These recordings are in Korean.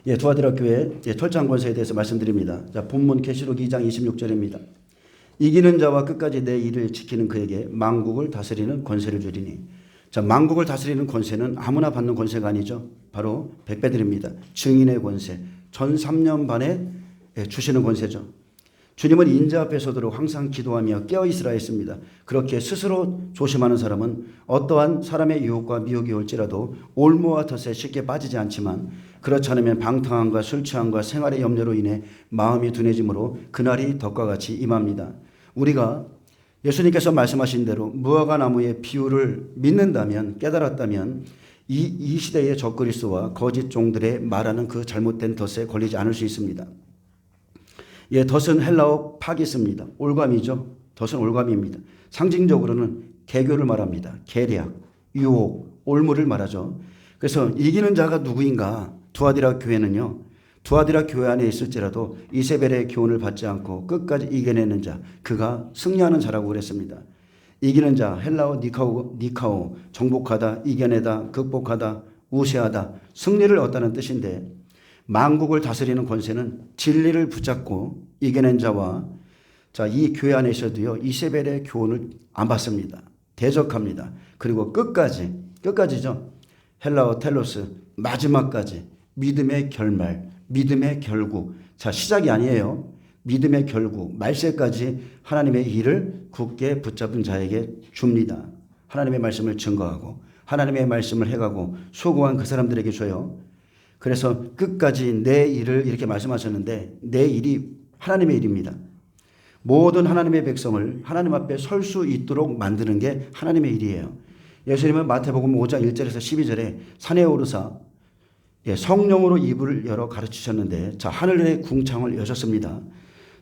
두아디라 교회 철장 권세에 대해서 말씀드립니다. 자, 본문 계시록 2장 26절입니다. 이기는 자와 끝까지 내 일을 지키는 그에게 만국을 다스리는 권세를 주리니. 자, 만국을 다스리는 권세는 아무나 받는 권세가 아니죠. 바로 백배들입니다. 증인의 권세, 전 3년 반에 주시는 권세죠. 주님은 인자 앞에 서도록 항상 기도하며 깨어있으라 했습니다. 그렇게 스스로 조심하는 사람은 어떠한 사람의 유혹과 미혹이 올지라도 올무와 덫에 쉽게 빠지지 않지만, 그렇지 않으면 방탕함과 술 취함과 생활의 염려로 인해 마음이 둔해지므로 그날이 덫과 같이 임합니다. 우리가 예수님께서 말씀하신 대로 무화과 나무의 비유를 믿는다면, 깨달았다면 이 시대의 적그리스도와 거짓 종들의 말하는 그 잘못된 덫에 걸리지 않을 수 있습니다. 덫은 헬라어 파기스입니다. 올감이죠. 덫은 올감입니다. 상징적으로는 개교를 말합니다. 계략, 유혹, 올무를 말하죠. 그래서 이기는 자가 누구인가? 두아디라 교회는요, 두아디라 교회 안에 있을지라도 이세벨의 교훈을 받지 않고 끝까지 이겨내는 자, 그가 승리하는 자라고 그랬습니다. 이기는 자, 헬라어 니카오, 정복하다, 이겨내다, 극복하다, 우세하다, 승리를 얻다는 뜻인데, 만국을 다스리는 권세는 진리를 붙잡고 이겨낸 자와, 이 교회 안에 있어도요, 이세벨의 교훈을 안 받습니다. 대적합니다. 그리고 끝까지죠. 헬라어 텔로스, 마지막까지 믿음의 결말, 믿음의 결국. 시작이 아니에요. 믿음의 결국, 말세까지 하나님의 일을 굳게 붙잡은 자에게 줍니다. 하나님의 말씀을 증거하고 하나님의 말씀을 해가고 수고한 그 사람들에게 줘요. 그래서 끝까지 내 일을 이렇게 말씀하셨는데, 내 일이 하나님의 일입니다. 모든 하나님의 백성을 하나님 앞에 설 수 있도록 만드는 게 하나님의 일이에요. 예수님은 마태복음 5장 1절에서 12절에 산에 오르사 성령으로 이불을 열어 가르치셨는데, 하늘의 궁창을 여셨습니다.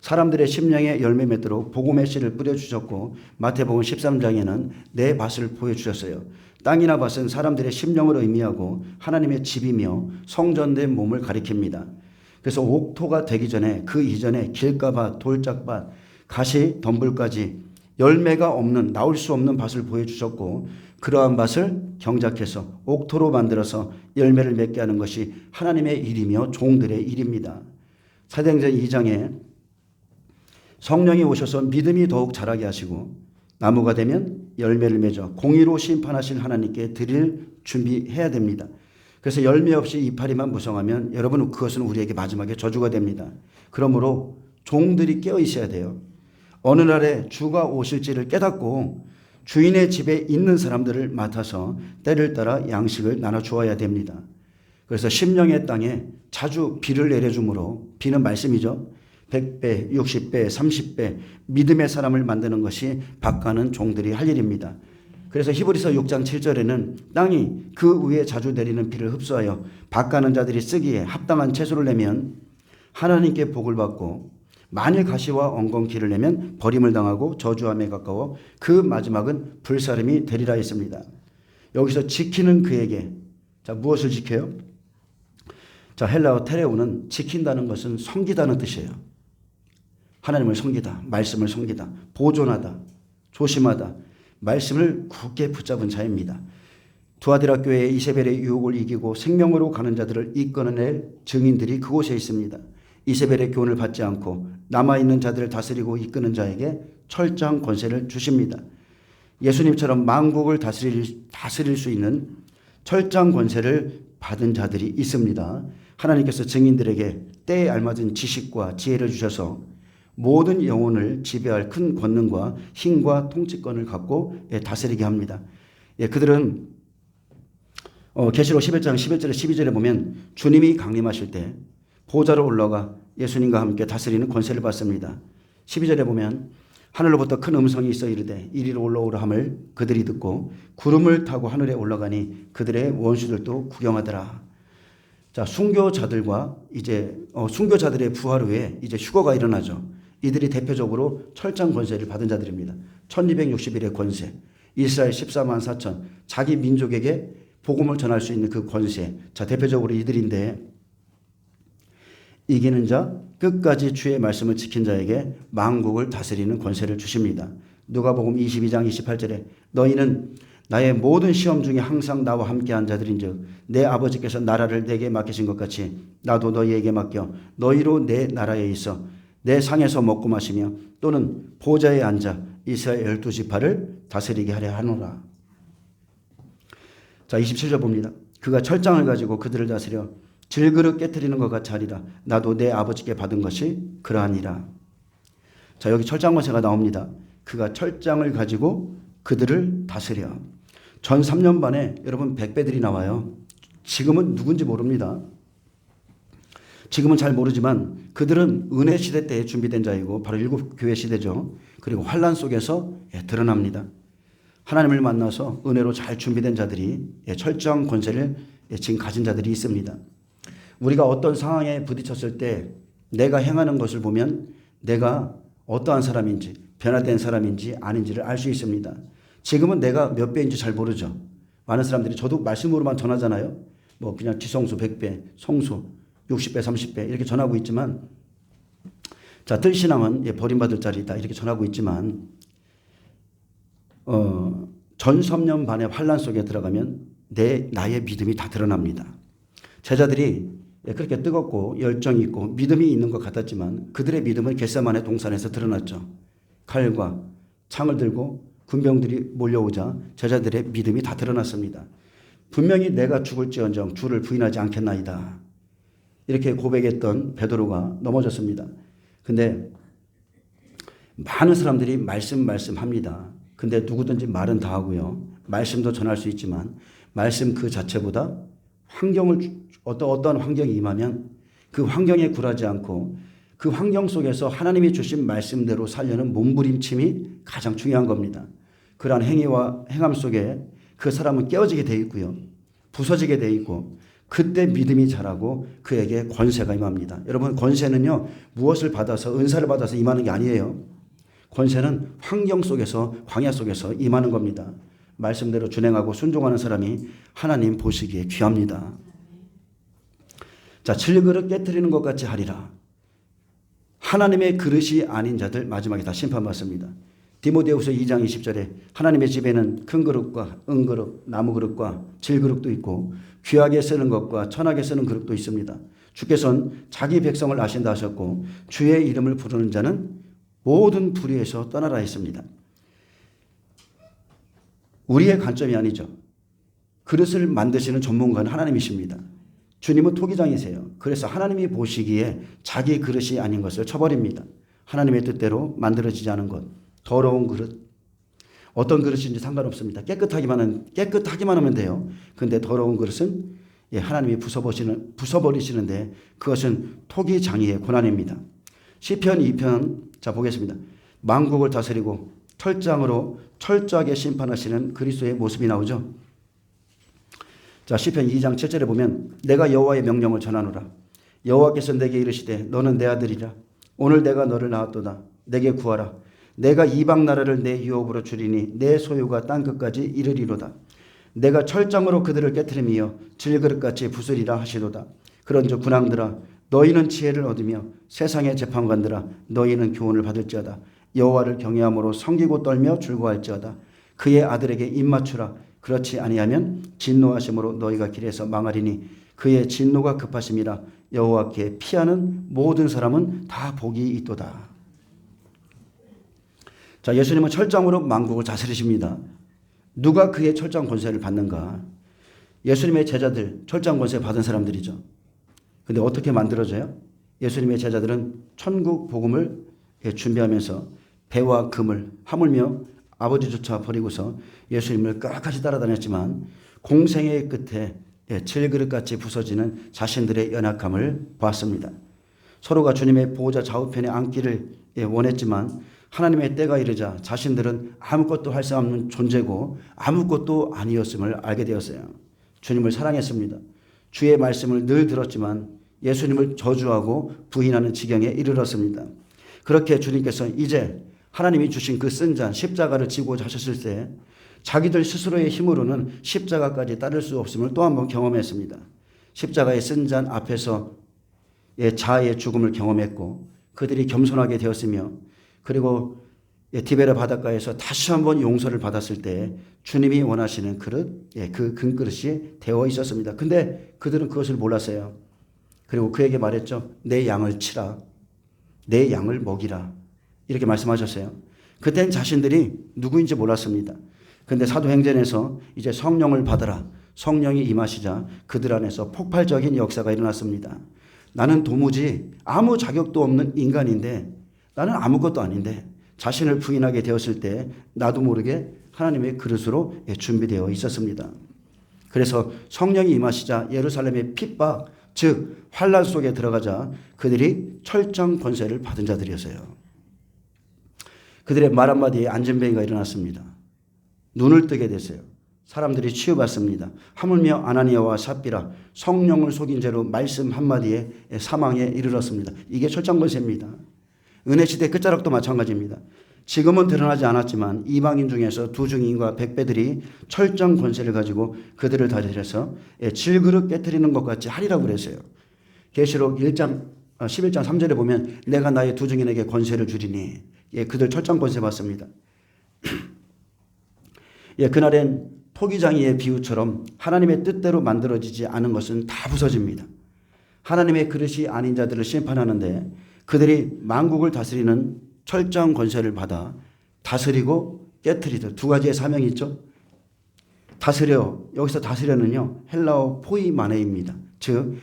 사람들의 심령에 열매 맺도록 복음의 씨를 뿌려주셨고, 마태복음 13장에는 내 밭을 보여주셨어요. 땅이나 밭은 사람들의 심령을 의미하고 하나님의 집이며 성전된 몸을 가리킵니다. 그래서 옥토가 되기 전에, 그 이전에 길가밭, 돌짝밭, 가시, 덤불까지 열매가 없는, 나올 수 없는 밭을 보여주셨고, 그러한 밭을 경작해서 옥토로 만들어서 열매를 맺게 하는 것이 하나님의 일이며 종들의 일입니다. 사도행전 2장에 성령이 오셔서 믿음이 더욱 자라게 하시고 나무가 되면 열매를 맺어 공의로 심판하실 하나님께 드릴 준비해야 됩니다. 그래서 열매 없이 이파리만 무성하면 여러분, 그것은 우리에게 마지막에 저주가 됩니다. 그러므로 종들이 깨어 있어야 돼요. 어느 날에 주가 오실지를 깨닫고 주인의 집에 있는 사람들을 맡아서 때를 따라 양식을 나눠 주어야 됩니다. 그래서 심령의 땅에 자주 비를 내려주므로, 비는 말씀이죠. 100배, 60배, 30배 믿음의 사람을 만드는 것이 밭가는 종들이 할 일입니다. 그래서 히브리서 6장 7절에는 땅이 그 위에 자주 내리는 비를 흡수하여 밭가는 자들이 쓰기에 합당한 채소를 내면 하나님께 복을 받고, 만일 가시와 엉겅퀴를 내면 버림을 당하고 저주함에 가까워 그 마지막은 불사름이 되리라 했습니다. 여기서 지키는 그에게, 무엇을 지켜요? 헬라어 테레오는 지킨다는 것은 섬기다는 뜻이에요. 하나님을 섬기다, 말씀을 섬기다, 보존하다, 조심하다, 말씀을 굳게 붙잡은 자입니다. 두아디라 교회의 이세벨의 유혹을 이기고 생명으로 가는 자들을 이끌어낼 증인들이 그곳에 있습니다. 이세벨의 교훈을 받지 않고 남아있는 자들을 다스리고 이끄는 자에게 철저한 권세를 주십니다. 예수님처럼 만국을 다스릴 수 있는 철저한 권세를 받은 자들이 있습니다. 하나님께서 증인들에게 때에 알맞은 지식과 지혜를 주셔서 모든 영혼을 지배할 큰 권능과 힘과 통치권을 갖고 다스리게 합니다. 그들은 계시록 11장 11절에 12절에 보면 주님이 강림하실 때 보좌로 올라가 예수님과 함께 다스리는 권세를 받습니다. 12절에 보면 하늘로부터 큰 음성이 있어 이르되 이리로 올라오라 함을 그들이 듣고 구름을 타고 하늘에 올라가니 그들의 원수들도 구경하더라. 순교자들과 순교자들의 부활 후에 이제 휴거가 일어나죠. 이들이 대표적으로 철장 권세를 받은 자들입니다. 1260일의 권세, 이스라엘 14만 4천, 자기 민족에게 복음을 전할 수 있는 그 권세. 대표적으로 이들인데, 이기는 자, 끝까지 주의 말씀을 지킨 자에게 만국을 다스리는 권세를 주십니다. 누가복음 22장 28절에 너희는 나의 모든 시험 중에 항상 나와 함께한 자들인즉 내 아버지께서 나라를 내게 맡기신 것 같이 나도 너희에게 맡겨 너희로 내 나라에 있어 내 상에서 먹고 마시며 또는 보좌에 앉아 이스라엘 12지파를 다스리게 하려 하노라. 자, 27절 봅니다. 그가 철장을 가지고 그들을 다스려 질그릇 깨트리는 것 같이 하리라. 나도 내 아버지께 받은 것이 그러하니라. 자, 여기 철장 권세가 나옵니다. 그가 철장을 가지고 그들을 다스려. 전 3년 반에 여러분 100배들이 나와요. 지금은 누군지 모릅니다. 지금은 잘 모르지만 그들은 은혜 시대 때에 준비된 자이고 바로 일곱 교회 시대죠. 그리고 환란 속에서 드러납니다. 하나님을 만나서 은혜로 잘 준비된 자들이 철저한 권세를 지금 가진 자들이 있습니다. 우리가 어떤 상황에 부딪혔을 때 내가 행하는 것을 보면 내가 어떠한 사람인지 변화된 사람인지 아닌지를 알 수 있습니다. 지금은 내가 몇 배인지 잘 모르죠. 많은 사람들이 저도 말씀으로만 전하잖아요. 뭐 그냥 지성수 100배, 성수 60배, 30배 이렇게 전하고 있지만 자, 뜰신앙은 버림받을 자리다 이렇게 전하고 있지만 전 3년 반의 환란 속에 들어가면 나의 믿음이 다 드러납니다. 제자들이 그렇게 뜨겁고 열정이 있고 믿음이 있는 것 같았지만 그들의 믿음은 겟세마네 동산에서 드러났죠. 칼과 창을 들고 군병들이 몰려오자 제자들의 믿음이 다 드러났습니다. 분명히 내가 죽을지언정 주를 부인하지 않겠나이다. 이렇게 고백했던 베드로가 넘어졌습니다. 근데 많은 사람들이 말씀합니다. 근데 누구든지 말은 다 하고요. 말씀도 전할 수 있지만 말씀 그 자체보다 어떤 환경이 임하면 그 환경에 굴하지 않고 그 환경 속에서 하나님이 주신 말씀대로 살려는 몸부림침이 가장 중요한 겁니다. 그러한 행위와 행함 속에 그 사람은 깨어지게 돼 있고요. 부서지게 돼 있고 그때 믿음이 자라고 그에게 권세가 임합니다. 여러분 권세는요. 무엇을 받아서 은사를 받아서 임하는 게 아니에요. 권세는 환경 속에서 광야 속에서 임하는 겁니다. 말씀대로 준행하고 순종하는 사람이 하나님 보시기에 귀합니다. 자, 질그릇 깨트리는 것 같이 하리라. 하나님의 그릇이 아닌 자들 마지막에 다 심판받습니다. 디모데후서 2장 20절에 하나님의 집에는 큰 그릇과 은그릇, 나무 그릇과 질그릇도 있고 귀하게 쓰는 것과 천하게 쓰는 그릇도 있습니다. 주께서는 자기 백성을 아신다 하셨고 주의 이름을 부르는 자는 모든 불의에서 떠나라 했습니다. 우리의 관점이 아니죠. 그릇을 만드시는 전문가는 하나님이십니다. 주님은 토기장이세요. 그래서 하나님이 보시기에 자기 그릇이 아닌 것을 쳐버립니다. 하나님의 뜻대로 만들어지지 않은 것, 더러운 그릇, 어떤 그릇인지 상관없습니다. 깨끗하기만 하면 돼요. 그런데 더러운 그릇은 하나님이 부숴버리시는데 그것은 토기장이의 고난입니다. 시편 2편 자 보겠습니다. 만국을 다스리고 철장으로 철저하게 심판하시는 그리스도의 모습이 나오죠. 자, 시편 2장 7절에 보면 내가 여호와의 명령을 전하노라. 여호와께서 내게 이르시되 너는 내 아들이라. 오늘 내가 너를 낳았도다. 내게 구하라. 내가 이방 나라를 내 유업으로 주리니 내 소유가 땅끝까지 이르리로다. 내가 철장으로 그들을 깨트리며 질그릇같이 부수리라 하시도다. 그런즉 군왕들아 너희는 지혜를 얻으며 세상의 재판관들아 너희는 교훈을 받을지어다. 여호와를 경외함으로 섬기고 떨며 즐거워할지어다. 그의 아들에게 입맞추라. 그렇지 아니하면 진노하심으로 너희가 길에서 망하리니 그의 진노가 급하심이라. 여호와께 피하는 모든 사람은 다 복이 있도다. 자, 예수님은 철장으로 만국을 다스리십니다. 누가 그의 철장 권세를 받는가? 예수님의 제자들 철장 권세 받은 사람들이죠. 근데 어떻게 만들어져요? 예수님의 제자들은 천국 복음을 준비하면서 배와 금을 하물며 아버지조차 버리고서 예수님을 끝까지 따라다녔지만 공생의 끝에 질그릇같이 부서지는 자신들의 연약함을 보았습니다. 서로가 주님의 보호자 좌우편에 앉기를 원했지만 하나님의 때가 이르자 자신들은 아무것도 할 수 없는 존재고 아무것도 아니었음을 알게 되었어요. 주님을 사랑했습니다. 주의 말씀을 늘 들었지만 예수님을 저주하고 부인하는 지경에 이르렀습니다. 그렇게 주님께서 이제 하나님이 주신 그 쓴 잔 십자가를 지고자 하셨을 때 자기들 스스로의 힘으로는 십자가까지 따를 수 없음을 또 한 번 경험했습니다. 십자가의 쓴 잔 앞에서 자아의 죽음을 경험했고 그들이 겸손하게 되었으며 그리고 디베라 바닷가에서 다시 한번 용서를 받았을 때 주님이 원하시는 그릇, 그 금그릇이 되어 있었습니다. 근데 그들은 그것을 몰랐어요. 그리고 그에게 말했죠. 내 양을 치라. 내 양을 먹이라. 이렇게 말씀하셨어요. 그땐 자신들이 누구인지 몰랐습니다. 근데 사도행전에서 이제 성령을 받아라. 성령이 임하시자 그들 안에서 폭발적인 역사가 일어났습니다. 나는 도무지 아무 자격도 없는 인간인데, 나는 아무것도 아닌데 자신을 부인하게 되었을 때 나도 모르게 하나님의 그릇으로 준비되어 있었습니다. 그래서 성령이 임하시자 예루살렘의 핍박, 즉 환란 속에 들어가자 그들이 철장 권세를 받은 자들이었어요. 그들의 말 한마디에 안전뱅이가 일어났습니다. 눈을 뜨게 됐어요. 사람들이 치유받습니다. 하물며 아나니아와 삽비라 성령을 속인 죄로 말씀 한마디에 사망에 이르렀습니다. 이게 철장 권세입니다. 은혜 시대 끝자락도 마찬가지입니다. 지금은 드러나지 않았지만 이방인 중에서 두중인과 백배들이 철장 권세를 가지고 그들을 다스려서 질그릇 깨트리는 것 같이 하리라고 그랬어요. 계시록 11장 3절에 보면 내가 나의 두중인에게 권세를 주리니, 그들 철장 권세 받습니다. 그날엔 토기장이의 비유처럼 하나님의 뜻대로 만들어지지 않은 것은 다 부서집니다. 하나님의 그릇이 아닌 자들을 심판하는데 그들이 만국을 다스리는 철장 권세를 받아 다스리고 깨트리듯 두 가지의 사명이 있죠. 다스려, 여기서 다스려는요 헬라어 포이마네입니다. 즉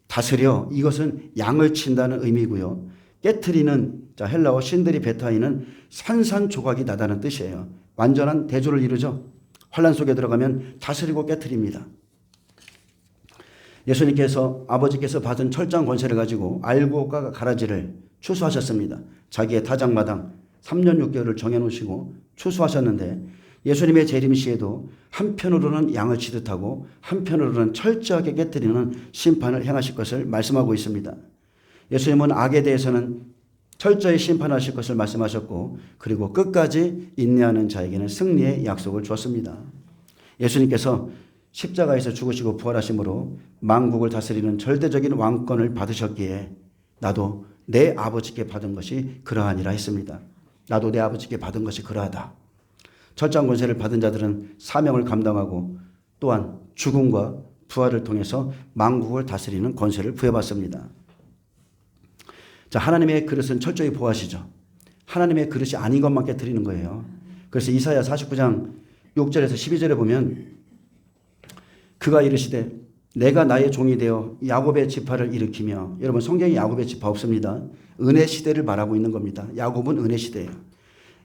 다스려, 이것은 양을 친다는 의미고요. 깨트리는 헬라어 신드리 베타이는 산산조각이 나다는 뜻이에요. 완전한 대조를 이루죠. 환란 속에 들어가면 다스리고 깨트립니다. 예수님께서 아버지께서 받은 철장 권세를 가지고 알곡과 가라지를 추수하셨습니다. 자기의 타작마당 3년 6개월을 정해놓으시고 추수하셨는데 예수님의 재림 시에도 한편으로는 양을 치듯하고 한편으로는 철저하게 깨뜨리는 심판을 행하실 것을 말씀하고 있습니다. 예수님은 악에 대해서는 철저히 심판하실 것을 말씀하셨고 그리고 끝까지 인내하는 자에게는 승리의 약속을 주었습니다. 예수님께서 십자가에서 죽으시고 부활하심으로 만국을 다스리는 절대적인 왕권을 받으셨기에 나도 내 아버지께 받은 것이 그러하니라 했습니다. 나도 내 아버지께 받은 것이 그러하다. 철장 권세를 받은 자들은 사명을 감당하고 또한 죽음과 부활을 통해서 만국을 다스리는 권세를 부여받습니다. 자, 하나님의 그릇은 철저히 보호하시죠. 하나님의 그릇이 아닌 것만 깨트리는 거예요. 그래서 이사야 49장 6절에서 12절에 보면 그가 이르시되 내가 나의 종이 되어 야곱의 지파를 일으키며, 여러분 성경에 야곱의 지파 없습니다. 은혜 시대를 말하고 있는 겁니다. 야곱은 은혜 시대예요.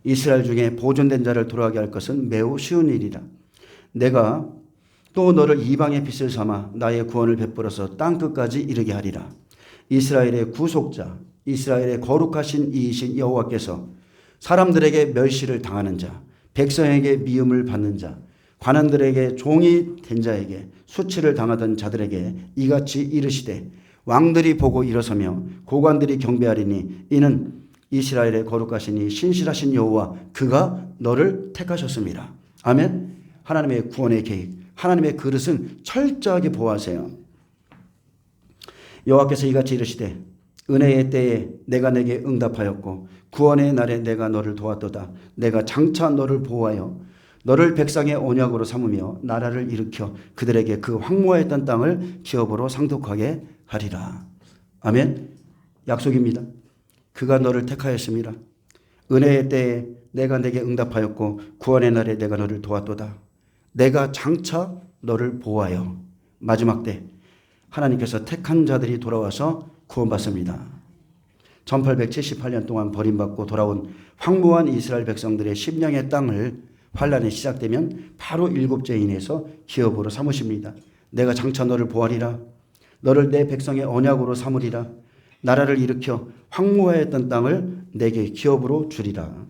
이스라엘 중에 보존된 자를 돌아가게 할 것은 매우 쉬운 일이라. 내가 또 너를 이방의 빛을 삼아 나의 구원을 베풀어서 땅끝까지 이르게 하리라. 이스라엘의 구속자, 이스라엘의 거룩하신 이이신 여호와께서 사람들에게 멸시를 당하는 자, 백성에게 미움을 받는 자, 관원들에게 종이 된 자에게 수치를 당하던 자들에게 이같이 이르시되 왕들이 보고 일어서며 고관들이 경배하리니 이는 이스라엘의 거룩하신 이 신실하신 여호와 그가 너를 택하셨습니다. 아멘. 하나님의 구원의 계획, 하나님의 그릇은 철저하게 보호하세요. 여호와께서 이같이 이르시되 은혜의 때에 내가 내게 응답하였고 구원의 날에 내가 너를 도왔도다. 내가 장차 너를 보호하여 너를 백성의 언약으로 삼으며 나라를 일으켜 그들에게 그 황무하였던 땅을 기업으로 상속하게 하리라. 아멘. 약속입니다. 그가 너를 택하였습니다. 은혜의 때에 내가 내게 응답하였고 구원의 날에 내가 너를 도왔도다. 내가 장차 너를 보호하여 마지막 때 하나님께서 택한 자들이 돌아와서 구원받습니다. 1878년 동안 버림받고 돌아온 황무한 이스라엘 백성들의 심령의 땅을 환란이 시작되면 바로 일곱째 인해서 기업으로 삼으십니다. 내가 장차 너를 보호하리라. 너를 내 백성의 언약으로 삼으리라. 나라를 일으켜 황무하였던 땅을 내게 기업으로 주리라.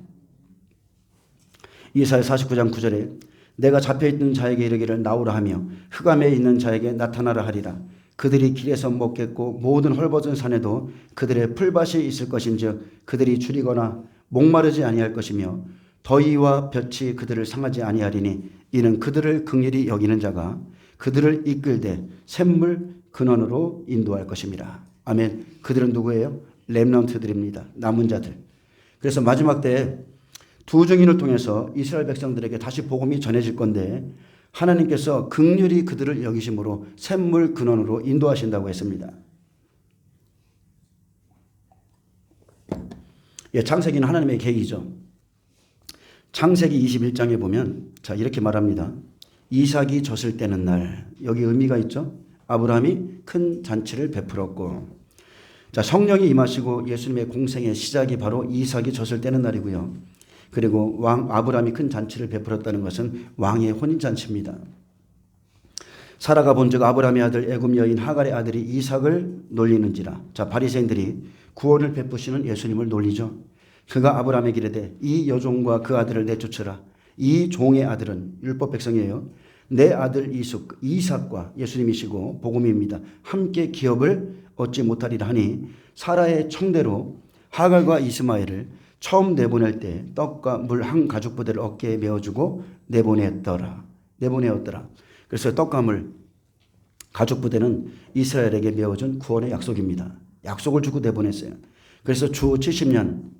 이사야 49장 9절에 내가 잡혀있는 자에게 이르기를 나오라 하며 흑암에 있는 자에게 나타나라 하리라. 그들이 길에서 먹겠고 모든 헐벗은 산에도 그들의 풀밭이 있을 것인즉 그들이 줄이거나 목마르지 아니할 것이며 더위와 볕이 그들을 상하지 아니하리니 이는 그들을 긍휼히 여기는 자가 그들을 이끌되 샘물 근원으로 인도할 것입니다. 아멘. 그들은 누구예요? 렘넌트들입니다. 남은 자들. 그래서 마지막 때에 두 증인을 통해서 이스라엘 백성들에게 다시 복음이 전해질 건데 하나님께서 긍휼히 그들을 여기심으로 샘물 근원으로 인도하신다고 했습니다. 예, 창세기는 하나님의 계획이죠. 창세기 21장에 보면 자 이렇게 말합니다. 이삭이 졌을 때는 날, 여기 의미가 있죠. 아브라함이 큰 잔치를 베풀었고, 자 성령이 임하시고 예수님의 공생의 시작이 바로 이삭이 졌을 때는 날이고요. 그리고 왕 아브라함이 큰 잔치를 베풀었다는 것은 왕의 혼인 잔치입니다. 사라가 본즉 아브라함의 아들 애굽 여인 하갈의 아들이 이삭을 놀리는지라. 자 바리새인들이 구원을 베푸시는 예수님을 놀리죠. 그가 아브라함에게 이르되 이 여종과 그 아들을 내쫓으라. 이 종의 아들은 율법 백성이에요. 내 아들 이삭과 예수님이시고 복음입니다. 함께 기업을 얻지 못하리라 하니 사라의 청대로 하갈과 이스마엘을 처음 내보낼 때 떡과 물 한 가죽 부대를 어깨에 메어주고 내보내었더라. 그래서 떡과 물 가죽 부대는 이스라엘에게 메어준 구원의 약속입니다. 약속을 주고 내보냈어요. 그래서 주 70년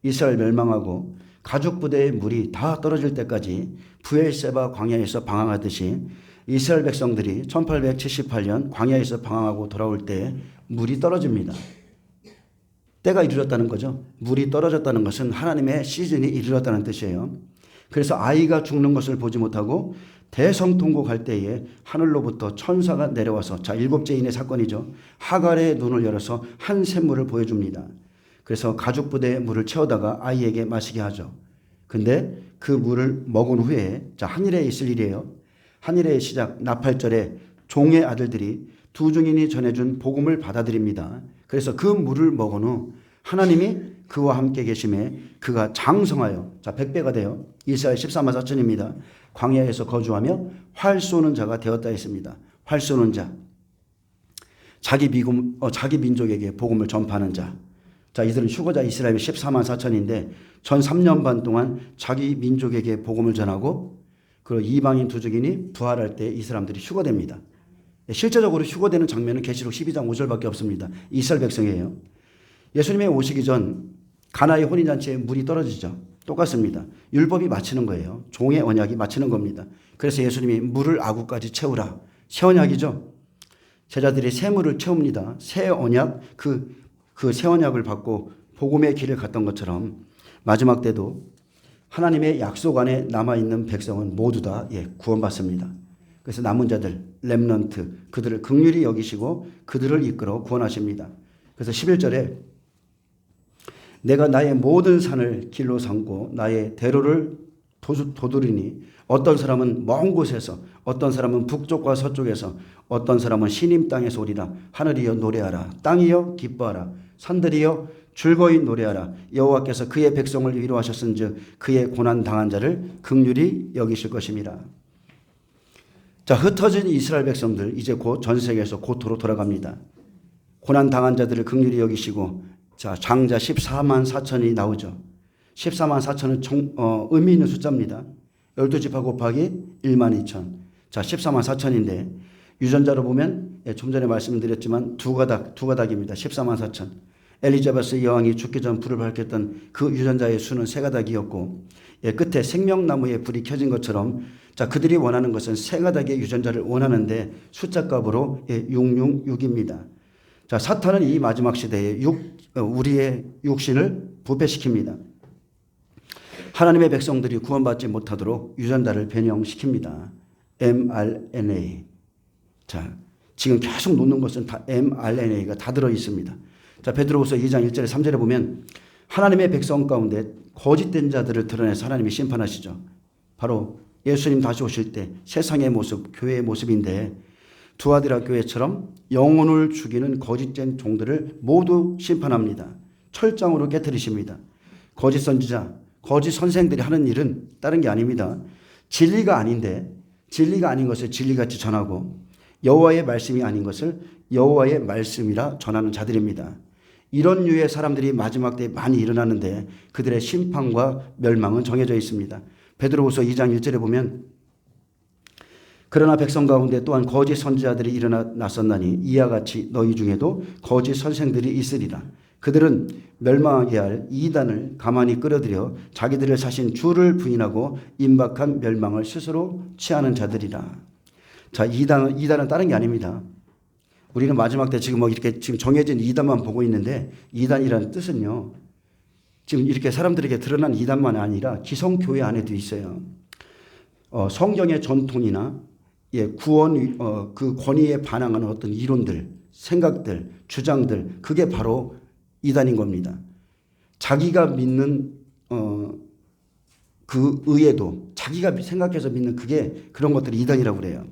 이스라엘 멸망하고 가죽 부대의 물이 다 떨어질 때까지 브엘세바 광야에서 방황하듯이 이스라엘 백성들이 1878년 광야에서 방황하고 돌아올 때 물이 떨어집니다. 때가 이르렀다는 거죠. 물이 떨어졌다는 것은 하나님의 시즌이 이르렀다는 뜻이에요. 그래서 아이가 죽는 것을 보지 못하고 대성통곡할 때에 하늘로부터 천사가 내려와서 자 일곱째인의 사건이죠. 하갈의 눈을 열어서 한 샘물을 보여줍니다. 그래서 가죽 부대에 물을 채워다가 아이에게 마시게 하죠. 근데 그 물을 먹은 후에 자 하늘에 있을 일이에요. 하늘의 시작 나팔절에 종의 아들들이 두 증인이 전해준 복음을 받아들입니다. 그래서 그 물을 먹은 후 하나님이 그와 함께 계심에 그가 장성하여 자 100배가 돼요. 이사야 14만 4천입니다. 광야에서 거주하며 활 쏘는 자가 되었다 했습니다. 활 쏘는 자, 자기 민족에게 복음을 전파하는 자. 자 이들은 휴거자 이스라엘이 14만 4천인데 전 3년 반 동안 자기 민족에게 복음을 전하고 그리고 이방인 두 증인이 부활할 때 이 사람들이 휴거됩니다. 실제적으로 휴거되는 장면은 계시록 12장 5절밖에 없습니다. 이스라엘 백성이에요. 예수님의 오시기 전 가나의 혼인잔치에 물이 떨어지죠. 똑같습니다. 율법이 마치는 거예요. 종의 언약이 마치는 겁니다. 그래서 예수님이 물을 아구까지 채우라. 새 언약이죠. 제자들이 새 물을 채웁니다. 새 언약 그 새 언약을 받고 복음의 길을 갔던 것처럼 마지막 때도 하나님의 약속 안에 남아있는 백성은 모두 다 구원받습니다. 그래서 남은 자들 렘넌트 그들을 긍휼히 여기시고 그들을 이끌어 구원하십니다. 그래서 11절에 내가 나의 모든 산을 길로 삼고 나의 대로를 도두리니 어떤 사람은 먼 곳에서 어떤 사람은 북쪽과 서쪽에서 어떤 사람은 시님 땅에서 오리라. 하늘이여 노래하라. 땅이여 기뻐하라. 산들이여 즐거이 노래하라. 여호와께서 그의 백성을 위로하셨은즉 그의 고난 당한 자를 긍휼히 여기실 것임이라. 자 흩어진 이스라엘 백성들 이제 곧 전 세계에서 고토로 돌아갑니다. 고난 당한 자들을 긍휼히 여기시고 자 장자 14만 4천이 나오죠. 14만 4천은 의미 있는 숫자입니다. 12지파 곱하기 1만 2천. 자 14만 4천인데 유전자로 보면 좀 전에 말씀드렸지만 두 가닥입니다. 14만 4천. 엘리자베스 여왕이 죽기 전 불을 밝혔던 그 유전자의 수는 세 가닥이었고 끝에 생명나무에 불이 켜진 것처럼 자 그들이 원하는 것은 세 가닥의 유전자를 원하는데 숫자값으로 666입니다. 자 사탄은 이 마지막 시대에 우리의 육신을 부패시킵니다. 하나님의 백성들이 구원받지 못하도록 유전자를 변형시킵니다. mRNA. 자 지금 계속 놓는 것은 다 mRNA가 다 들어 있습니다. 자 베드로후서 2장 1절에 3절에 보면 하나님의 백성 가운데 거짓된 자들을 드러내서 하나님이 심판하시죠. 바로 예수님 다시 오실 때 세상의 모습, 교회의 모습인데 두아디라 교회처럼 영혼을 죽이는 거짓된 종들을 모두 심판합니다. 철장으로 깨뜨리십니다. 거짓 선지자, 거짓 선생들이 하는 일은 다른 게 아닙니다. 진리가 아닌데 진리가 아닌 것을 진리같이 전하고 여호와의 말씀이 아닌 것을 여호와의 말씀이라 전하는 자들입니다. 이런 류의 사람들이 마지막 때에 많이 일어나는데 그들의 심판과 멸망은 정해져 있습니다. 베드로후서 2장 1절에 보면 그러나 백성 가운데 또한 거짓 선지자들이 일어나 나섰나니 이와 같이 너희 중에도 거짓 선생들이 있으리라. 그들은 멸망하게 할 이단을 가만히 끌어들여 자기들을 사신 주를 부인하고 임박한 멸망을 스스로 취하는 자들이라. 자, 이단은 다른 게 아닙니다. 우리는 마지막 때 지금 이렇게 지금 정해진 이단만 보고 있는데, 이단이라는 뜻은요, 지금 이렇게 사람들에게 드러난 이단만 아니라 기성교회 안에도 있어요. 성경의 전통이나 구원, 그 권위에 반항하는 어떤 이론들, 생각들, 주장들, 그게 바로 이단인 겁니다. 자기가 믿는 그 의에도 자기가 생각해서 믿는 그런 것들이 이단이라고 그래요.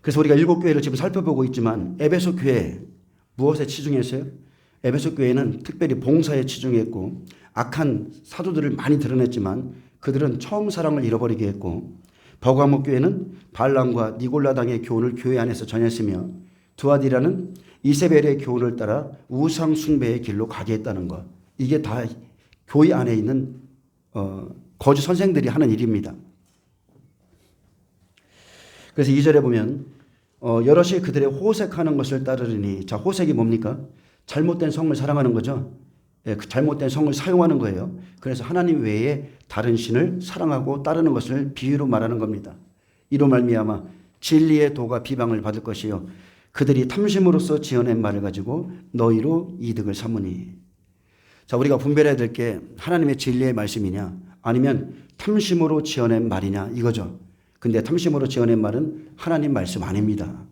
그래서 우리가 7교회를 지금 살펴보고 있지만 에베소 교회 무엇에 치중했어요? 에베소 교회는 특별히 봉사에 치중했고 악한 사도들을 많이 드러냈지만 그들은 처음 사랑을 잃어버리게 했고, 버가모 교회는 발람과 니골라당의 교훈을 교회 안에서 전했으며 두아디라는 이세벨의 교훈을 따라 우상 숭배의 길로 가게 했다는 것. 이게 다 교회 안에 있는 거짓 선생들이 하는 일입니다. 그래서 2절에 보면 여럿이 그들의 호색하는 것을 따르니, 자, 호색이 뭡니까? 잘못된 성을 사랑하는 거죠. 그 잘못된 성을 사용하는 거예요. 그래서 하나님 외에 다른 신을 사랑하고 따르는 것을 비유로 말하는 겁니다. 이로 말미암아 진리의 도가 비방을 받을 것이요 그들이 탐심으로써 지어낸 말을 가지고 너희로 이득을 삼으니. 자, 우리가 분별해야 될 게 하나님의 진리의 말씀이냐 아니면 탐심으로 지어낸 말이냐 이거죠. 근데 탐심으로 지어낸 말은 하나님 말씀 아닙니다.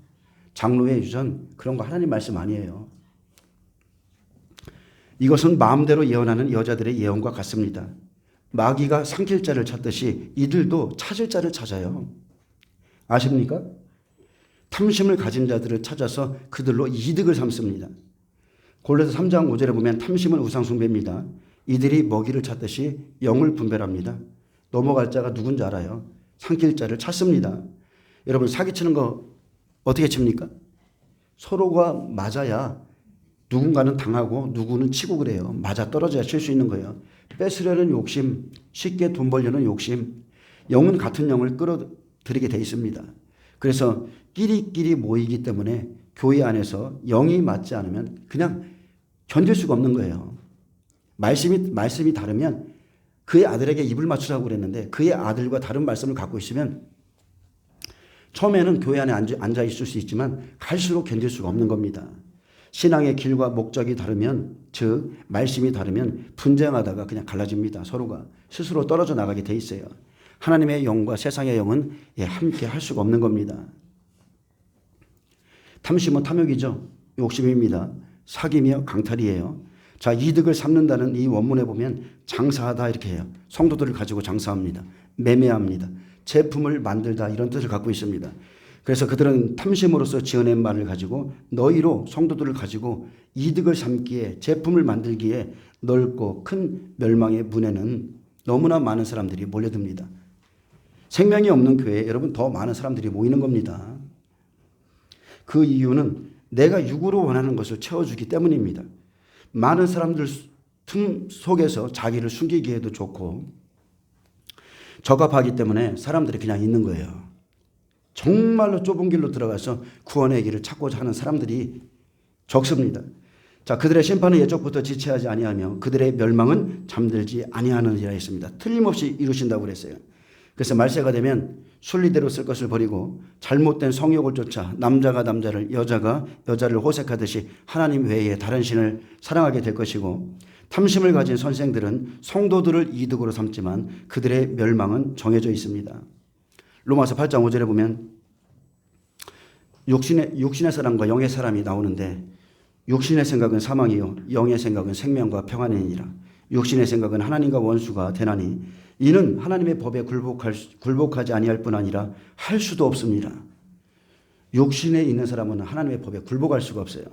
장로의 유전 그런 거 하나님 말씀 아니에요. 이것은 마음대로 예언하는 여자들의 예언과 같습니다. 마귀가 삼킬 자를 찾듯이 이들도 찾을 자를 찾아요. 아십니까? 탐심을 가진 자들을 찾아서 그들로 이득을 삼습니다. 골로새 3장 5절에 보면 탐심은 우상숭배입니다. 이들이 먹이를 찾듯이 영을 분별합니다. 넘어갈 자가 누군지 알아요. 삼킬 자를 찾습니다. 여러분, 사기치는 거 어떻게 칩니까? 서로가 맞아야 누군가는 당하고 누구는 치고 그래요. 맞아 떨어져야 칠 수 있는 거예요. 뺏으려는 욕심, 쉽게 돈 벌려는 욕심, 영은 같은 영을 끌어들이게 돼 있습니다. 그래서 끼리끼리 모이기 때문에 교회 안에서 영이 맞지 않으면 그냥 견딜 수가 없는 거예요. 말씀이 다르면 그의 아들에게 입을 맞추자고 그랬는데 그의 아들과 다른 말씀을 갖고 있으면 처음에는 교회 안에 앉아 있을 수 있지만 갈수록 견딜 수가 없는 겁니다. 신앙의 길과 목적이 다르면, 즉 말씀이 다르면 분쟁하다가 그냥 갈라집니다. 서로가 스스로 떨어져 나가게 돼 있어요. 하나님의 영과 세상의 영은 함께 할 수가 없는 겁니다. 탐심은 탐욕이죠. 욕심입니다. 사기며 강탈이에요. 자, 이득을 삼는다는 이 원문에 보면 장사하다 이렇게 해요. 성도들을 가지고 장사합니다. 매매합니다. 제품을 만들다 이런 뜻을 갖고 있습니다. 그래서 그들은 탐심으로써 지어낸 말을 가지고 너희로 성도들을 가지고 이득을 삼기에, 제품을 만들기에 넓고 큰 멸망의 문에는 너무나 많은 사람들이 몰려듭니다. 생명이 없는 교회에 여러분 더 많은 사람들이 모이는 겁니다. 그 이유는 내가 육으로 원하는 것을 채워주기 때문입니다. 많은 사람들 틈 속에서 자기를 숨기기에도 좋고 적합하기 때문에 사람들이 그냥 있는 거예요. 정말로 좁은 길로 들어가서 구원의 길을 찾고자 하는 사람들이 적습니다. 자, 그들의 심판은 예적부터 지체하지 아니하며 그들의 멸망은 잠들지 아니하느니라 했습니다. 틀림없이 이루신다고 그랬어요. 그래서 말세가 되면 순리대로 쓸 것을 버리고 잘못된 성욕을 쫓아 남자가 남자를, 여자가 여자를 호색하듯이 하나님 외에 다른 신을 사랑하게 될 것이고, 탐심을 가진 선생들은 성도들을 이득으로 삼지만 그들의 멸망은 정해져 있습니다. 로마서 8장 5절에 보면 육신의 사람과 영의 사람이 나오는데 육신의 생각은 사망이요 영의 생각은 생명과 평안이니라. 육신의 생각은 하나님과 원수가 되나니 이는 하나님의 법에 굴복하지 아니할 뿐 아니라 할 수도 없습니다. 육신에 있는 사람은 하나님의 법에 굴복할 수가 없어요.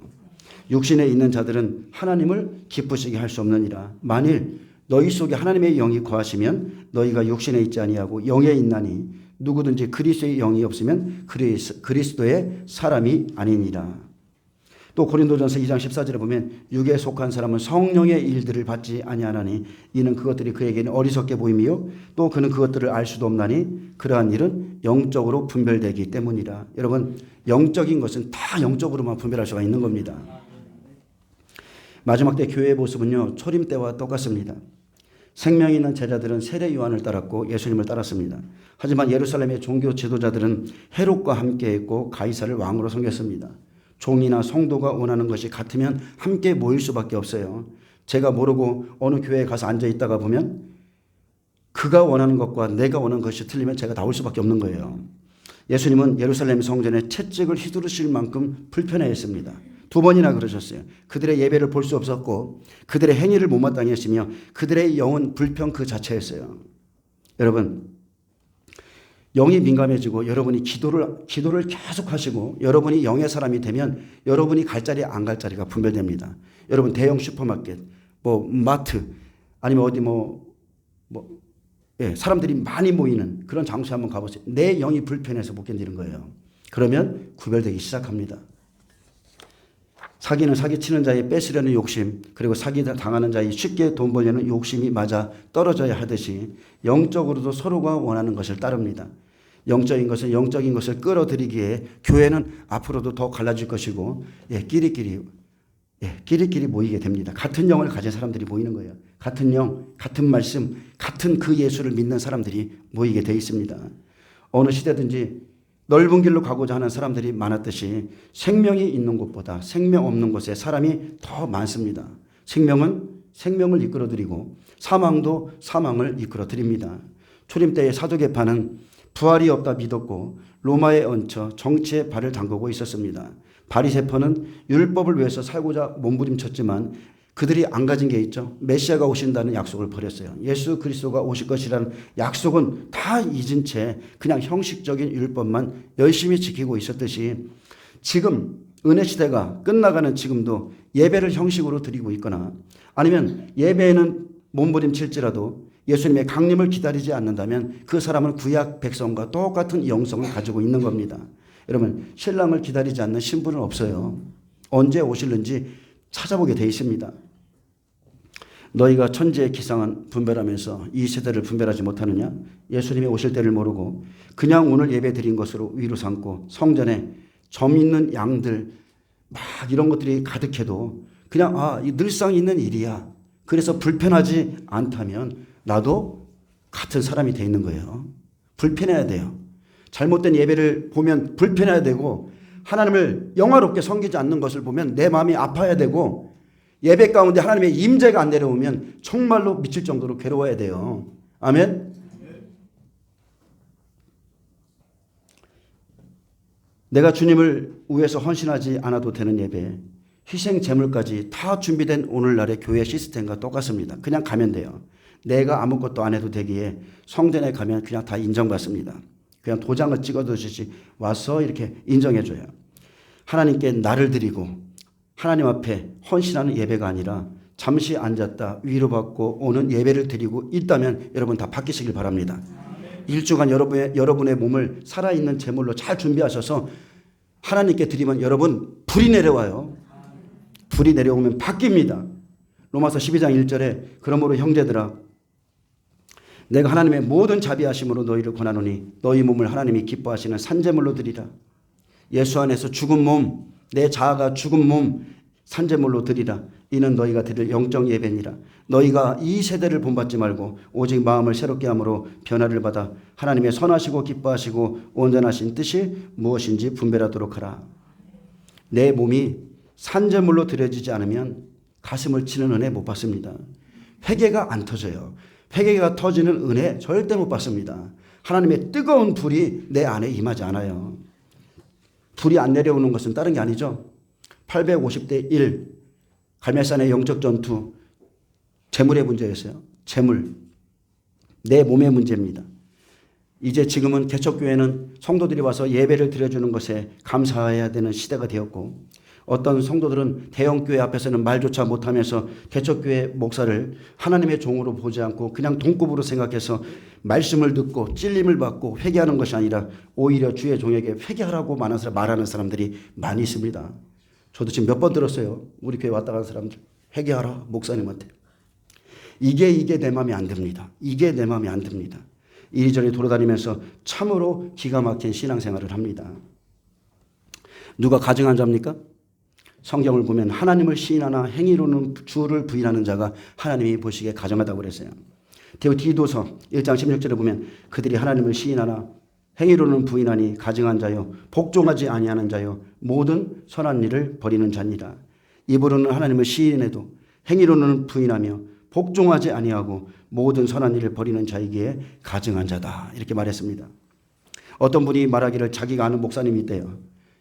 육신에 있는 자들은 하나님을 기쁘시게 할 수 없느니라. 만일 너희 속에 하나님의 영이 거하시면 너희가 육신에 있지 아니하고 영에 있나니 누구든지 그리스도의 영이 없으면 그리스도의 사람이 아니니라. 또 고린도전서 2장 14절에 보면 육에 속한 사람은 성령의 일들을 받지 아니하나니 이는 그것들이 그에게는 어리석게 보임이요 또 그는 그것들을 알 수도 없나니 그러한 일은 영적으로 분별되기 때문이라. 여러분, 영적인 것은 다 영적으로만 분별할 수가 있는 겁니다. 마지막 때 교회의 모습은요, 초림 때와 똑같습니다. 생명이 있는 제자들은 세례 요한을 따랐고 예수님을 따랐습니다. 하지만 예루살렘의 종교 지도자들은 헤롯과 함께했고 가이사를 왕으로 섬겼습니다. 종이나 성도가 원하는 것이 같으면 함께 모일 수밖에 없어요. 제가 모르고 어느 교회에 가서 앉아 있다가 보면 그가 원하는 것과 내가 원하는 것이 틀리면 제가 나올 수밖에 없는 거예요. 예수님은 예루살렘 성전에 채찍을 휘두르실 만큼 불편해했습니다. 2번이나 그러셨어요. 그들의 예배를 볼 수 없었고 그들의 행위를 못마땅히 했으며 그들의 영은 불평 그 자체였어요. 여러분, 영이 민감해지고 여러분이 기도를 계속 하시고 여러분이 영의 사람이 되면 여러분이 갈 자리 안 갈 자리가 분별됩니다. 여러분, 대형 슈퍼마켓, 마트, 아니면 어디 사람들이 많이 모이는 그런 장소에 한번 가보세요. 내 영이 불편해서 못 견디는 거예요. 그러면 구별되기 시작합니다. 사기는 사기치는 자의 뺏으려는 욕심, 그리고 사기 당하는 자의 쉽게 돈 벌려는 욕심이 맞아 떨어져야 하듯이 영적으로도 서로가 원하는 것을 따릅니다. 영적인 것을 끌어들이기에 교회는 앞으로도 더 갈라질 것이고 끼리끼리 모이게 됩니다. 같은 영을 가진 사람들이 모이는 거예요. 같은 영, 같은 말씀, 같은 그 예수를 믿는 사람들이 모이게 돼 있습니다. 어느 시대든지 넓은 길로 가고자 하는 사람들이 많았듯이 생명이 있는 곳보다 생명 없는 곳에 사람이 더 많습니다. 생명은 생명을 이끌어드리고 사망도 사망을 이끌어드립니다. 초림 때의 사도계파는 부활이 없다 믿었고 로마에 얹혀 정치에 발을 담그고 있었습니다. 바리새파는 율법을 위해서 살고자 몸부림쳤지만 그들이 안 가진 게 있죠. 메시아가 오신다는 약속을 버렸어요. 예수 그리스도가 오실 것이라는 약속은 다 잊은 채 그냥 형식적인 율법만 열심히 지키고 있었듯이 지금 은혜 시대가 끝나가는 지금도 예배를 형식으로 드리고 있거나 아니면 예배에는 몸부림칠지라도 예수님의 강림을 기다리지 않는다면 그 사람은 구약 백성과 똑같은 영성을 가지고 있는 겁니다. 여러분, 신랑을 기다리지 않는 신부는 없어요. 언제 오실는지 찾아보게 돼 있습니다. 너희가 천지의 기상은 분별하면서 이 세대를 분별하지 못하느냐? 예수님이 오실 때를 모르고 그냥 오늘 예배 드린 것으로 위로 삼고 성전에 점 있는 양들 막 이런 것들이 가득해도 그냥 늘상 있는 일이야. 그래서 불편하지 않다면 나도 같은 사람이 돼 있는 거예요. 불편해야 돼요. 잘못된 예배를 보면 불편해야 되고 하나님을 영화롭게 섬기지 않는 것을 보면 내 마음이 아파야 되고 예배 가운데 하나님의 임재가 안 내려오면 정말로 미칠 정도로 괴로워야 돼요. 아멘. 내가 주님을 위해서 헌신하지 않아도 되는 예배, 희생 제물까지 다 준비된 오늘날의 교회 시스템과 똑같습니다. 그냥 가면 돼요. 내가 아무것도 안 해도 되기에 성전에 가면 그냥 다 인정받습니다. 그냥 도장을 찍어두시지 와서 이렇게 인정해줘요. 하나님께 나를 드리고 하나님 앞에 헌신하는 예배가 아니라 잠시 앉았다 위로받고 오는 예배를 드리고 있다면 여러분 다 바뀌시길 바랍니다. 일주간 여러분의 몸을 살아있는 제물로 잘 준비하셔서 하나님께 드리면 여러분 불이 내려와요. 불이 내려오면 바뀝니다. 로마서 12장 1절에 그러므로 형제들아 내가 하나님의 모든 자비하심으로 너희를 권하노니 너희 몸을 하나님이 기뻐하시는 산제물로 드리라. 예수 안에서 죽은 몸, 내 자아가 죽은 몸 산제물로 드리라. 이는 너희가 드릴 영적 예배니라. 너희가 이 세대를 본받지 말고 오직 마음을 새롭게 함으로 변화를 받아 하나님의 선하시고 기뻐하시고 온전하신 뜻이 무엇인지 분별하도록 하라. 내 몸이 산제물로 드려지지 않으면 가슴을 치는 은혜 못 받습니다. 회개가 안 터져요. 회개가 터지는 은혜 절대 못 받습니다. 하나님의 뜨거운 불이 내 안에 임하지 않아요. 불이 안 내려오는 것은 다른 게 아니죠. 850대 1 갈멜산의 영적 전투 재물의 문제였어요. 재물. 내 몸의 문제입니다. 이제 지금은 개척교회는 성도들이 와서 예배를 드려주는 것에 감사해야 되는 시대가 되었고 어떤 성도들은 대형교회 앞에서는 말조차 못하면서 개척교회 목사를 하나님의 종으로 보지 않고 그냥 동급으로 생각해서 말씀을 듣고 찔림을 받고 회개하는 것이 아니라 오히려 주의 종에게 회개하라고 말하는 사람들이 많이 있습니다. 저도 지금 몇 번 들었어요. 우리 교회 왔다 간 사람들. 회개하라 목사님한테. 이게 내 마음에 안 듭니다. 이게 내 마음에 안 듭니다. 이리저리 돌아다니면서 참으로 기가 막힌 신앙생활을 합니다. 누가 가증한 자입니까? 성경을 보면 하나님을 시인하나 행위로는 주를 부인하는 자가 하나님이 보시기에 가증하다고 그랬어요. 디도서 1장 16절에 보면 그들이 하나님을 시인하나 행위로는 부인하니 가증한 자요 복종하지 아니하는 자요 모든 선한 일을 버리는 자니라. 입으로는 하나님을 시인해도 행위로는 부인하며 복종하지 아니하고 모든 선한 일을 버리는 자이기에 가증한 자다. 이렇게 말했습니다. 어떤 분이 말하기를 자기가 아는 목사님이 있대요.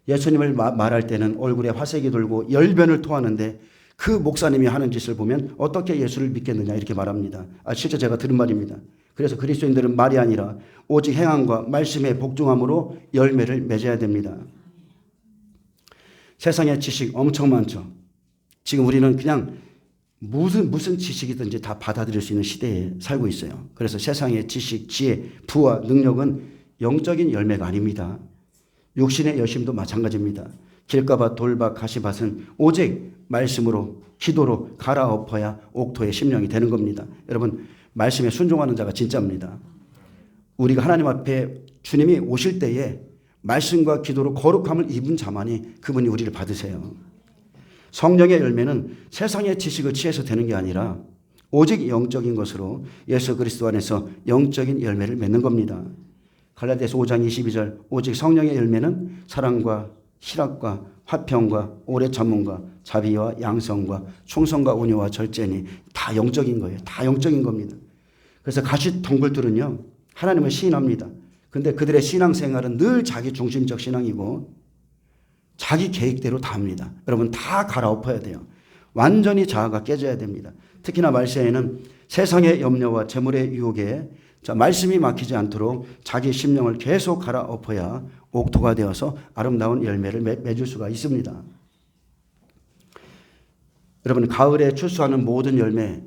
예수님을 말할 때는 얼굴에 화색이 돌고 열변을 토하는데 그 목사님이 하는 짓을 보면 어떻게 예수를 믿겠느냐 이렇게 말합니다. 실제 제가 들은 말입니다. 그래서 그리스도인들은 말이 아니라 오직 행함과 말씀의 복종함으로 열매를 맺어야 됩니다. 세상의 지식 엄청 많죠. 지금 우리는 그냥 무슨 지식이든지 다 받아들일 수 있는 시대에 살고 있어요. 그래서 세상의 지식, 지혜, 부와 능력은 영적인 열매가 아닙니다. 육신의 여심도 마찬가지입니다. 길가밭, 돌밭, 가시밭은 오직 말씀으로, 기도로 갈아엎어야 옥토의 심령이 되는 겁니다. 여러분, 말씀에 순종하는 자가 진짜입니다. 우리가 하나님 앞에 주님이 오실 때에 말씀과 기도로 거룩함을 입은 자만이 그분이 우리를 받으세요. 성령의 열매는 세상의 지식을 취해서 되는 게 아니라 오직 영적인 것으로 예수 그리스도 안에서 영적인 열매를 맺는 겁니다. 갈라디아서 5장 22절 오직 성령의 열매는 사랑과 희락과 화평과 오래 참음과 자비와 양성과 충성과 온유와 절제니 다 영적인 거예요. 다 영적인 겁니다. 그래서 가시덩굴들은요 하나님을 시인합니다. 근데 그들의 신앙생활은 늘 자기 중심적 신앙이고 자기 계획대로 다 합니다. 여러분 다 갈아엎어야 돼요. 완전히 자아가 깨져야 됩니다. 특히나 말세에는 세상의 염려와 재물의 유혹에 말씀이 막히지 않도록 자기 심령을 계속 갈아엎어야 옥토가 되어서 아름다운 열매를 맺을 수가 있습니다. 여러분 가을에 출수하는 모든 열매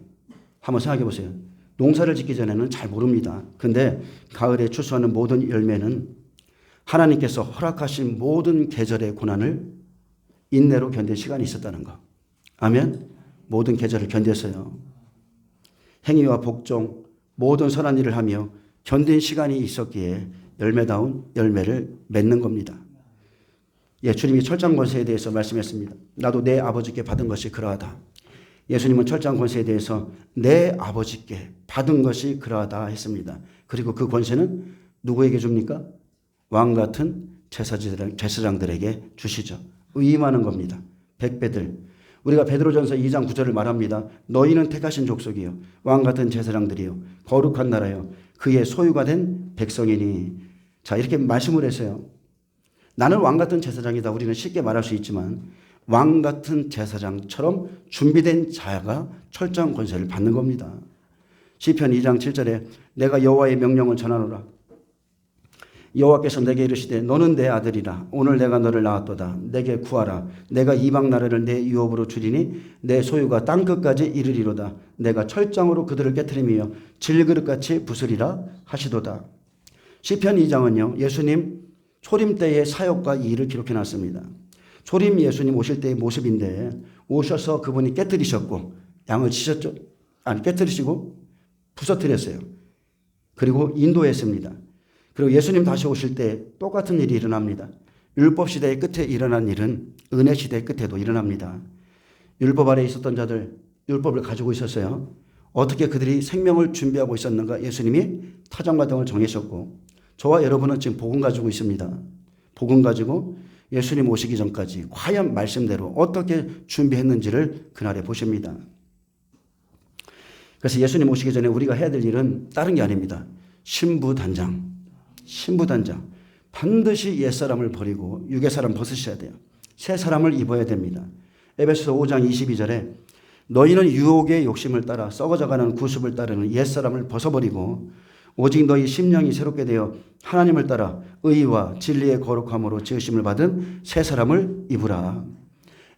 한번 생각해 보세요. 농사를 짓기 전에는 잘 모릅니다. 근데 가을에 출수하는 모든 열매는 하나님께서 허락하신 모든 계절의 고난을 인내로 견딜 시간이 있었다는 거. 아멘. 모든 계절을 견뎠어요. 행위와 복종 모든 선한 일을 하며 견딘 시간이 있었기에 열매다운 열매를 맺는 겁니다. 주님이 철장 권세에 대해서 말씀했습니다. 나도 내 아버지께 받은 것이 그러하다. 예수님은 철장 권세에 대해서 내 아버지께 받은 것이 그러하다 했습니다. 그리고 그 권세는 누구에게 줍니까? 왕 같은 제사장들에게 주시죠. 위임하는 겁니다. 백배들. 우리가 베드로전서 2장 9절을 말합니다. 너희는 택하신 족속이요 왕 같은 제사장들이요 거룩한 나라요 그의 소유가 된 백성이니. 자 이렇게 말씀을 했어요. 나는 왕 같은 제사장이다. 우리는 쉽게 말할 수 있지만 왕 같은 제사장처럼 준비된 자가 철장 권세를 받는 겁니다. 시편 2장 7절에 내가 여호와의 명령을 전하노라. 여호와께서 내게 이르시되 너는 내 아들이라. 오늘 내가 너를 낳았도다. 내게 구하라. 내가 이방 나라를 내 유업으로 주리니 내 소유가 땅끝까지 이르리로다. 내가 철장으로 그들을 깨트리며 질그릇같이 부수리라 하시도다. 시편 2장은요 예수님 초림 때의 사역과 일을 기록해 놨습니다. 초림 예수님 오실 때의 모습인데 오셔서 그분이 깨트리셨고 양을 치셨죠. 아니 깨트리시고 부서뜨렸어요. 그리고 인도했습니다. 그리고 예수님 다시 오실 때 똑같은 일이 일어납니다. 율법 시대의 끝에 일어난 일은 은혜 시대의 끝에도 일어납니다. 율법 아래 있었던 자들 율법을 가지고 있었어요. 어떻게 그들이 생명을 준비하고 있었는가 예수님이 타정과정을 정하셨고 저와 여러분은 지금 복음 가지고 있습니다. 복음 가지고 예수님 오시기 전까지 과연 말씀대로 어떻게 준비했는지를 그날에 보십니다. 그래서 예수님 오시기 전에 우리가 해야 될 일은 다른 게 아닙니다. 신부단장. 반드시 옛사람을 버리고 육의 사람 벗으셔야 돼요. 새 사람을 입어야 됩니다. 에베소서 5장 22절에 너희는 유혹의 욕심을 따라 썩어져가는 구습을 따르는 옛사람을 벗어버리고 오직 너희 심령이 새롭게 되어 하나님을 따라 의와 진리의 거룩함으로 지으심을 받은 새 사람을 입으라.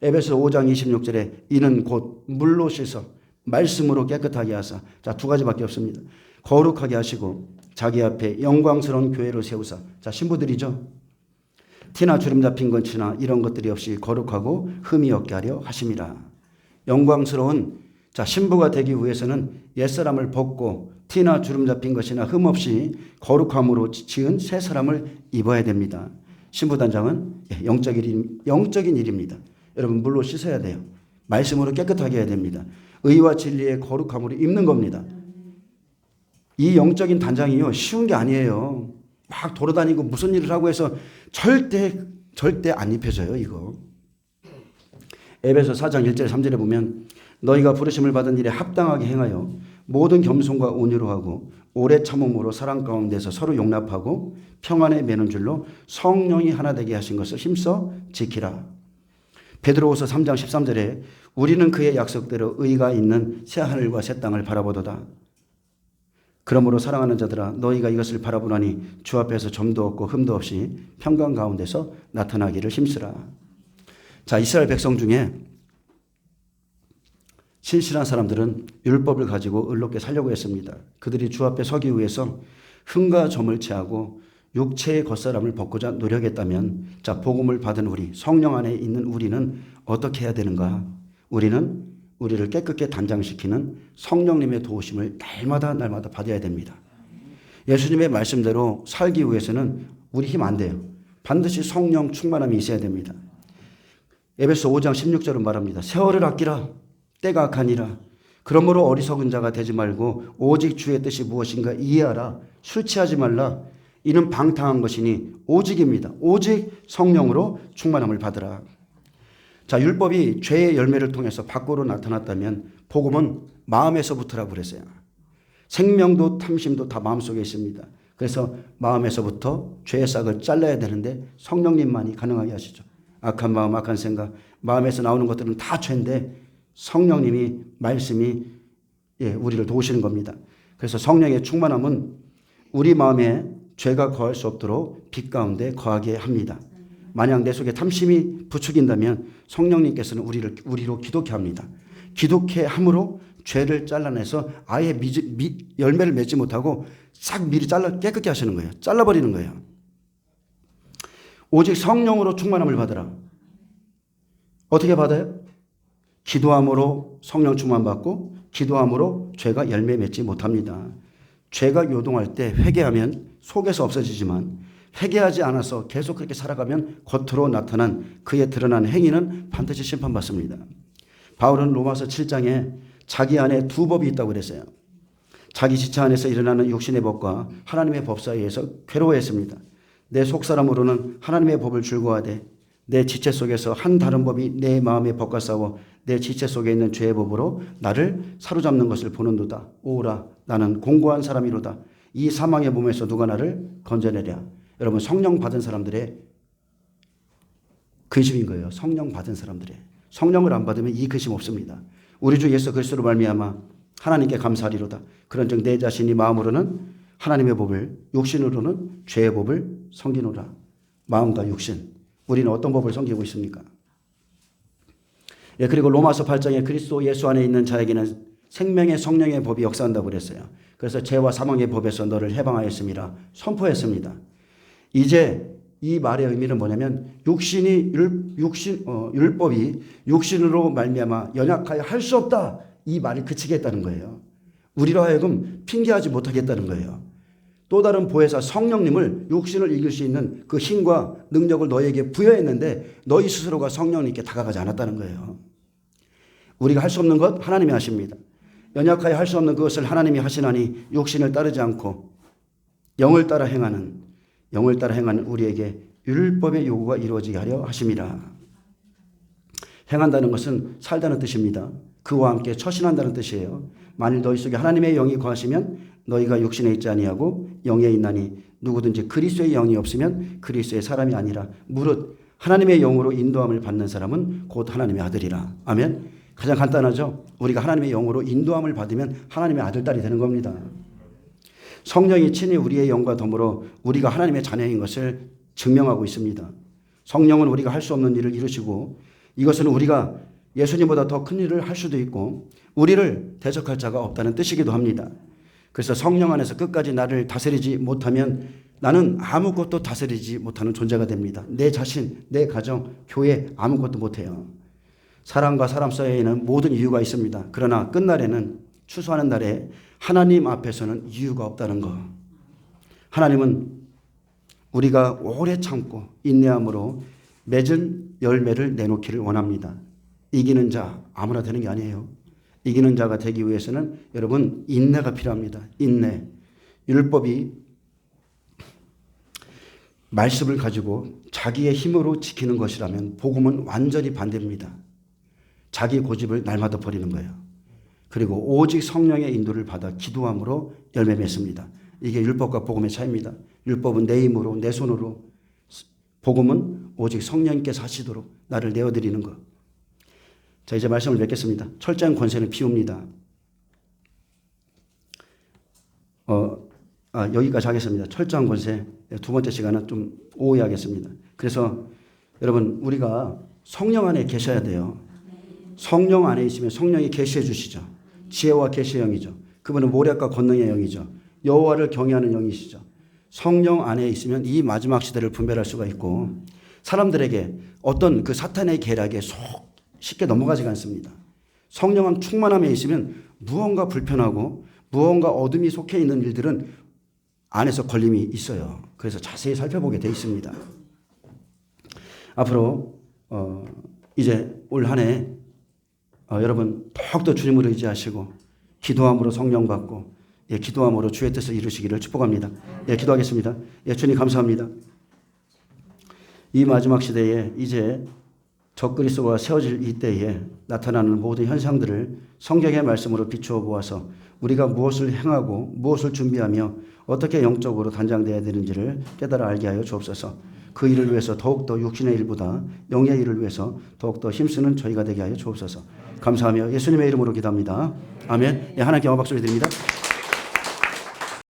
에베소서 5장 26절에 이는 곧 물로 씻어 말씀으로 깨끗하게 하사. 자, 두 가지밖에 없습니다. 거룩하게 하시고 자기 앞에 영광스러운 교회를 세우사. 자, 신부들이죠. 티나 주름 잡힌 것이나 이런 것들이 없이 거룩하고 흠이 없게 하려 하심이라. 영광스러운 신부가 되기 위해서는 옛사람을 벗고 티나 주름 잡힌 것이나 흠 없이 거룩함으로 지은 새 사람을 입어야 됩니다. 신부단장은 영적인 일입니다. 여러분 물로 씻어야 돼요. 말씀으로 깨끗하게 해야 됩니다. 의와 진리의 거룩함으로 입는 겁니다. 이 영적인 단장이요 쉬운 게 아니에요. 막 돌아다니고 무슨 일을 하고 해서 절대 안 입혀져요 이거. 에베소 4장 1절 3절에 보면 너희가 부르심을 받은 일에 합당하게 행하여 모든 겸손과 온유로 하고 오래 참음으로 사랑 가운데서 서로 용납하고 평안에 매는 줄로 성령이 하나 되게 하신 것을 힘써 지키라. 베드로후서 3장 13절에 우리는 그의 약속대로 의가 있는 새 하늘과 새 땅을 바라보도다. 그러므로 사랑하는 자들아 너희가 이것을 바라보나니 주 앞에서 점도 없고 흠도 없이 평강 가운데서 나타나기를 힘쓰라. 자, 이스라엘 백성 중에 신실한 사람들은 율법을 가지고 의롭게 살려고 했습니다. 그들이 주 앞에 서기 위해서 흠과 점을 제하고 육체의 겉사람을 벗고자 노력했다면 자, 복음을 받은 우리, 성령 안에 있는 우리는 어떻게 해야 되는가? 우리는 우리를 깨끗게 단장시키는 성령님의 도우심을 날마다 받아야 됩니다. 예수님의 말씀대로 살기 위해서는 우리 힘 안 돼요. 반드시 성령 충만함이 있어야 됩니다. 에베소 5장 16절은 말합니다. 세월을 아끼라. 때가 악하니라. 그러므로 어리석은 자가 되지 말고 오직 주의 뜻이 무엇인가 이해하라. 술 취하지 말라. 이는 방탕한 것이니 오직입니다. 오직 성령으로 충만함을 받으라. 자, 율법이 죄의 열매를 통해서 밖으로 나타났다면 복음은 마음에서부터라고 그랬어요. 생명도 탐심도 다 마음속에 있습니다. 그래서 마음에서부터 죄의 싹을 잘라야 되는데 성령님만이 가능하게 하시죠. 악한 마음, 악한 생각, 마음에서 나오는 것들은 다 죄인데 성령님이 말씀이 우리를 도우시는 겁니다. 그래서 성령의 충만함은 우리 마음에 죄가 거할 수 없도록 빛 가운데 거하게 합니다. 만약 내 속에 탐심이 부추긴다면 성령님께서는 우리로 기독케 합니다. 기독케 함으로 죄를 잘라내서 아예 열매를 맺지 못하고 싹 미리 깨끗게 하시는 거예요. 잘라버리는 거예요. 오직 성령으로 충만함을 받으라. 어떻게 받아요? 기도함으로 성령 충만 받고 기도함으로 죄가 열매 맺지 못합니다. 죄가 요동할 때 회개하면 속에서 없어지지만 회개하지 않아서 계속 그렇게 살아가면 겉으로 나타난 그의 드러난 행위는 반드시 심판받습니다. 바울은 로마서 7장에 자기 안에 두 법이 있다고 그랬어요. 자기 지체 안에서 일어나는 육신의 법과 하나님의 법 사이에서 괴로워했습니다. 내 속사람으로는 하나님의 법을 즐거워하되 내 지체 속에서 한 다른 법이 내 마음의 법과 싸워 내 지체 속에 있는 죄의 법으로 나를 사로잡는 것을 보는도다. 오라 나는 공고한 사람이로다. 이 사망의 몸에서 누가 나를 건져내랴. 여러분 성령 받은 사람들의 근심인 거예요. 성령 받은 사람들의. 성령을 안 받으면 이 근심 없습니다. 우리 주 예수 그리스도로 말미암아 하나님께 감사하리로다. 그런즉 내 자신이 마음으로는 하나님의 법을 육신으로는 죄의 법을 섬기노라. 마음과 육신. 우리는 어떤 법을 섬기고 있습니까? 그리고 로마서 8장에 그리스도 예수 안에 있는 자에게는 생명의 성령의 법이 역사한다고 그랬어요. 그래서 죄와 사망의 법에서 너를 해방하였음이라 선포했습니다. 이제 이 말의 의미는 뭐냐면 율법이 육신으로 말미암아 연약하여 할 수 없다. 이 말을 그치게 했다는 거예요. 우리로 하여금 핑계하지 못하겠다는 거예요. 또 다른 보혜사 성령님을 육신을 이길 수 있는 그 힘과 능력을 너희에게 부여했는데 너희 스스로가 성령님께 다가가지 않았다는 거예요. 우리가 할 수 없는 것 하나님이 하십니다. 연약하여 할 수 없는 그것을 하나님이 하시나니 육신을 따르지 않고 영을 따라 행하는 우리에게 율법의 요구가 이루어지게 하려 하심이라. 행한다는 것은 살다는 뜻입니다. 그와 함께 처신한다는 뜻이에요. 만일 너희 속에 하나님의 영이 거하시면 너희가 육신에 있지 아니하고 영에 있나니 누구든지 그리스도의 영이 없으면 그리스도의 사람이 아니라 무릇 하나님의 영으로 인도함을 받는 사람은 곧 하나님의 아들이라. 아멘. 가장 간단하죠. 우리가 하나님의 영으로 인도함을 받으면 하나님의 아들, 딸이 되는 겁니다. 성령이 친히 우리의 영과 더불어 우리가 하나님의 자녀인 것을 증명하고 있습니다. 성령은 우리가 할 수 없는 일을 이루시고 이것은 우리가 예수님보다 더 큰 일을 할 수도 있고 우리를 대적할 자가 없다는 뜻이기도 합니다. 그래서 성령 안에서 끝까지 나를 다스리지 못하면 나는 아무것도 다스리지 못하는 존재가 됩니다. 내 자신, 내 가정, 교회 아무것도 못해요. 사람과 사람 사이에는 모든 이유가 있습니다. 그러나 끝날에는 추수하는 날에 하나님 앞에서는 이유가 없다는 것. 하나님은 우리가 오래 참고 인내함으로 맺은 열매를 내놓기를 원합니다. 이기는 자 아무나 되는 게 아니에요. 이기는 자가 되기 위해서는 여러분 인내가 필요합니다. 인내. 율법이 말씀을 가지고 자기의 힘으로 지키는 것이라면 복음은 완전히 반대입니다. 자기 고집을 날마다 버리는 거예요. 그리고 오직 성령의 인도를 받아 기도함으로 열매 맺습니다. 이게 율법과 복음의 차이입니다. 율법은 내 힘으로 내 손으로, 복음은 오직 성령님께서 하시도록 나를 내어드리는 것. 자, 이제 말씀을 맺겠습니다. 철저한 권세는 피웁니다. 여기까지 하겠습니다. 철저한 권세. 두 번째 시간은 좀 오해하겠습니다. 그래서 여러분 우리가 성령 안에 계셔야 돼요. 성령 안에 있으면 성령이 계시해 주시죠. 지혜와 계시의 영이죠. 그분은 모략과 권능의 영이죠. 여호와를 경외하는 영이시죠. 성령 안에 있으면 이 마지막 시대를 분별할 수가 있고 사람들에게 어떤 그 사탄의 계략에 쉽게 넘어가지가 않습니다. 성령 충만함에 있으면 무언가 불편하고 무언가 어둠이 속해 있는 일들은 안에서 걸림이 있어요. 그래서 자세히 살펴보게 돼 있습니다. 앞으로 이제 올 한 해 여러분 더욱더 주님을 의지하시고 기도함으로 성령 받고 기도함으로 주의 뜻을 이루시기를 축복합니다. 기도하겠습니다. 주님 감사합니다. 이 마지막 시대에 이제 적그리스도가 세워질 이때에 나타나는 모든 현상들을 성경의 말씀으로 비추어 보아서 우리가 무엇을 행하고 무엇을 준비하며 어떻게 영적으로 단장되어야 되는지를 깨달아 알게 하여 주옵소서. 그 일을 위해서 더욱더 육신의 일보다 영의 일을 위해서 더욱더 힘쓰는 저희가 되게 하여 주옵소서. 감사하며 예수님의 이름으로 기도합니다. 아멘. 하나님께 영광 박수를 드립니다.